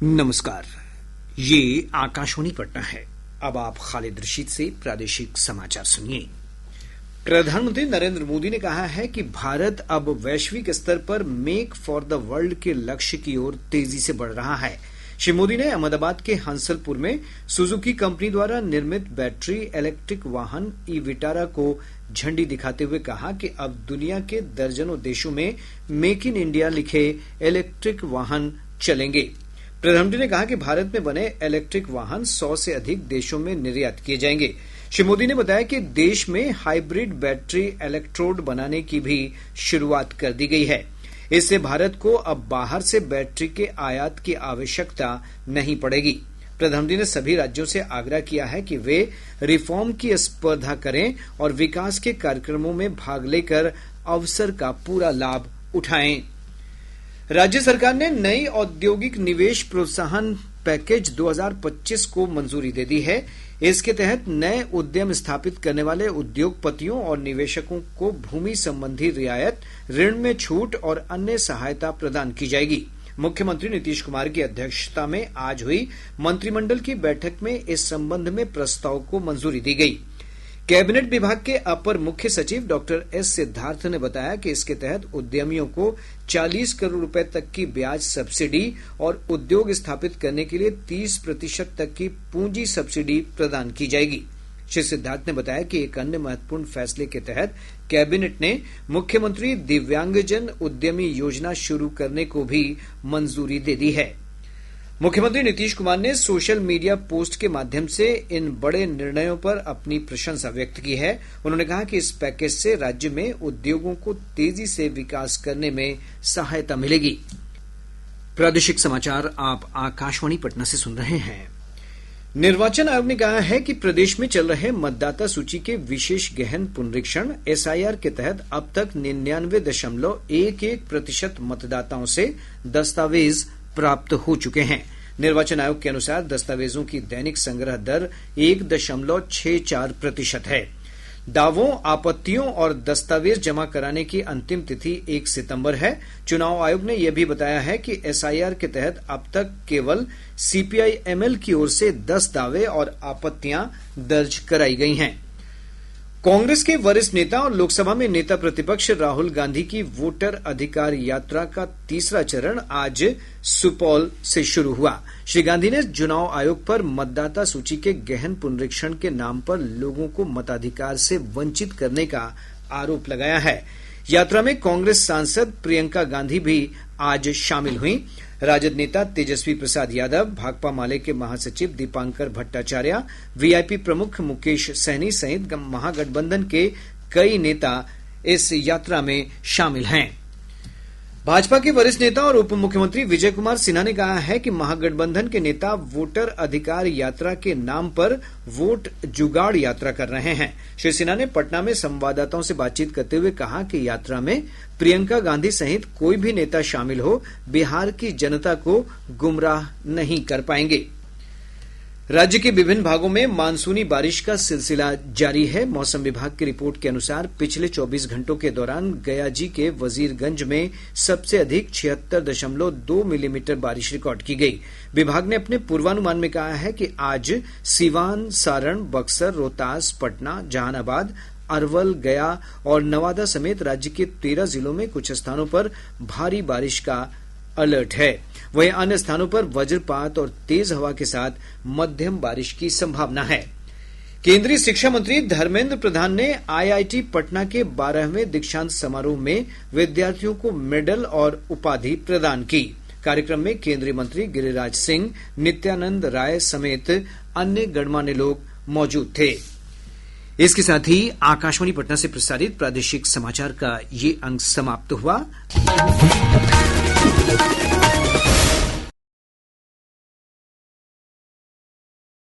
नमस्कार। ये आकाशवाणी पटना है। अब आप खालिद रशीद से प्रादेशिक समाचार सुनिए। प्रधानमंत्री नरेंद्र मोदी ने कहा है कि भारत अब वैश्विक स्तर पर मेक फॉर द वर्ल्ड के लक्ष्य की ओर तेजी से बढ़ रहा है। श्री मोदी ने अहमदाबाद के हंसलपुर में सुजुकी कंपनी द्वारा निर्मित बैटरी इलेक्ट्रिक वाहन ई विटारा को झंडी दिखाते हुए कहा कि अब दुनिया के दर्जनों देशों में मेक इन इंडिया लिखे इलेक्ट्रिक वाहन चलेंगे। प्रधानमंत्री ने कहा कि भारत में बने इलेक्ट्रिक वाहन 100 से अधिक देशों में निर्यात किए जाएंगे। श्री मोदी ने बताया कि देश में हाइब्रिड बैटरी इलेक्ट्रोड बनाने की भी शुरुआत कर दी गई है। इससे भारत को अब बाहर से बैटरी के आयात की आवश्यकता नहीं पड़ेगी। प्रधानमंत्री ने सभी राज्यों से आग्रह किया है कि वे रिफॉर्म की स्पर्धा करें और विकास के कार्यक्रमों में भाग लेकर अवसर का पूरा लाभ उठाएं। राज्य सरकार ने नई औद्योगिक निवेश प्रोत्साहन पैकेज 2025 को मंजूरी दे दी है। इसके तहत नए उद्यम स्थापित करने वाले उद्योगपतियों और निवेशकों को भूमि संबंधी रियायत, ऋण में छूट और अन्य सहायता प्रदान की जाएगी। मुख्यमंत्री नीतीश कुमार की अध्यक्षता में आज हुई मंत्रिमंडल की बैठक में इस संबंध में प्रस्ताव को मंजूरी दी गई। कैबिनेट विभाग के अपर मुख्य सचिव डॉक्टर एस सिद्धार्थ ने बताया कि इसके तहत उद्यमियों को 40 करोड़ रुपए तक की ब्याज सब्सिडी और उद्योग स्थापित करने के लिए 30% तक की पूंजी सब्सिडी प्रदान की जाएगी। श्री सिद्धार्थ ने बताया कि एक अन्य महत्वपूर्ण फैसले के तहत कैबिनेट ने मुख्यमंत्री दिव्यांगजन उद्यमी योजना शुरू करने को भी मंजूरी दे दी है। मुख्यमंत्री नीतीश कुमार ने सोशल मीडिया पोस्ट के माध्यम से इन बड़े निर्णयों पर अपनी प्रशंसा व्यक्त की है। उन्होंने कहा कि इस पैकेज से राज्य में उद्योगों को तेजी से विकास करने में सहायता मिलेगी। प्रादेशिक समाचार आप आकाशवाणी पटना से सुन रहे हैं। निर्वाचन आयोग ने कहा है कि प्रदेश में चल रहे मतदाता सूची के विशेष गहन पुनरीक्षण एसआईआर के तहत अब तक 99.11% मतदाताओं से दस्तावेज प्राप्त हो चुके हैं। निर्वाचन आयोग के अनुसार दस्तावेजों की दैनिक संग्रह दर 1.64% है। दावों, आपत्तियों और दस्तावेज जमा कराने की अंतिम तिथि 1 सितंबर है। चुनाव आयोग ने यह भी बताया है कि एसआईआर के तहत अब तक केवल सीपीआई-एमएल की ओर से 10 दावे और आपत्तियां दर्ज कराई गई हैं। कांग्रेस के वरिष्ठ नेता और लोकसभा में नेता प्रतिपक्ष राहुल गांधी की वोटर अधिकार यात्रा का तीसरा चरण आज सुपौल से शुरू हुआ। श्री गांधी ने चुनाव आयोग पर मतदाता सूची के गहन पुनरीक्षण के नाम पर लोगों को मताधिकार से वंचित करने का आरोप लगाया है। यात्रा में कांग्रेस सांसद प्रियंका गांधी भी आज शामिल हुई। राजद नेता तेजस्वी प्रसाद यादव, भाकपा माले के महासचिव दीपांकर भट्टाचार्य, वीआईपी प्रमुख मुकेश सहनी सहित महागठबंधन के कई नेता इस यात्रा में शामिल हैं। भाजपा के वरिष्ठ नेता और उप मुख्यमंत्री विजय कुमार सिन्हा ने कहा है कि महागठबंधन के नेता वोटर अधिकार यात्रा के नाम पर वोट जुगाड़ यात्रा कर रहे हैं। श्री सिन्हा ने पटना में संवाददाताओं से बातचीत करते हुए कहा कि यात्रा में प्रियंका गांधी सहित कोई भी नेता शामिल हो, बिहार की जनता को गुमराह नहीं कर पाएंगे। राज्य के विभिन्न भागों में मानसूनी बारिश का सिलसिला जारी है। मौसम विभाग की रिपोर्ट के अनुसार पिछले 24 घंटों के दौरान गयाजी के वजीरगंज में सबसे अधिक 76.2 मिलीमीटर बारिश रिकॉर्ड की गई। विभाग ने अपने पूर्वानुमान में कहा है कि आज सिवान, सारण, बक्सर, रोहतास, पटना, जहानाबाद, अरवल, गया और नवादा समेत राज्य के 13 जिलों में कुछ स्थानों पर भारी बारिश का अलर्ट है। वहीं अन्य स्थानों पर वज्रपात और तेज हवा के साथ मध्यम बारिश की संभावना है। केंद्रीय शिक्षा मंत्री धर्मेंद्र प्रधान ने आईआईटी पटना के 12वें दीक्षांत समारोह में विद्यार्थियों को मेडल और उपाधि प्रदान की। कार्यक्रम में केंद्रीय मंत्री गिरिराज सिंह, नित्यानंद राय समेत अन्य गणमान्य लोग मौजूद थे। इसके साथ ही आकाशवाणी पटना से प्रसारित प्रादेशिक समाचार का ये अंक समाप्त हुआ।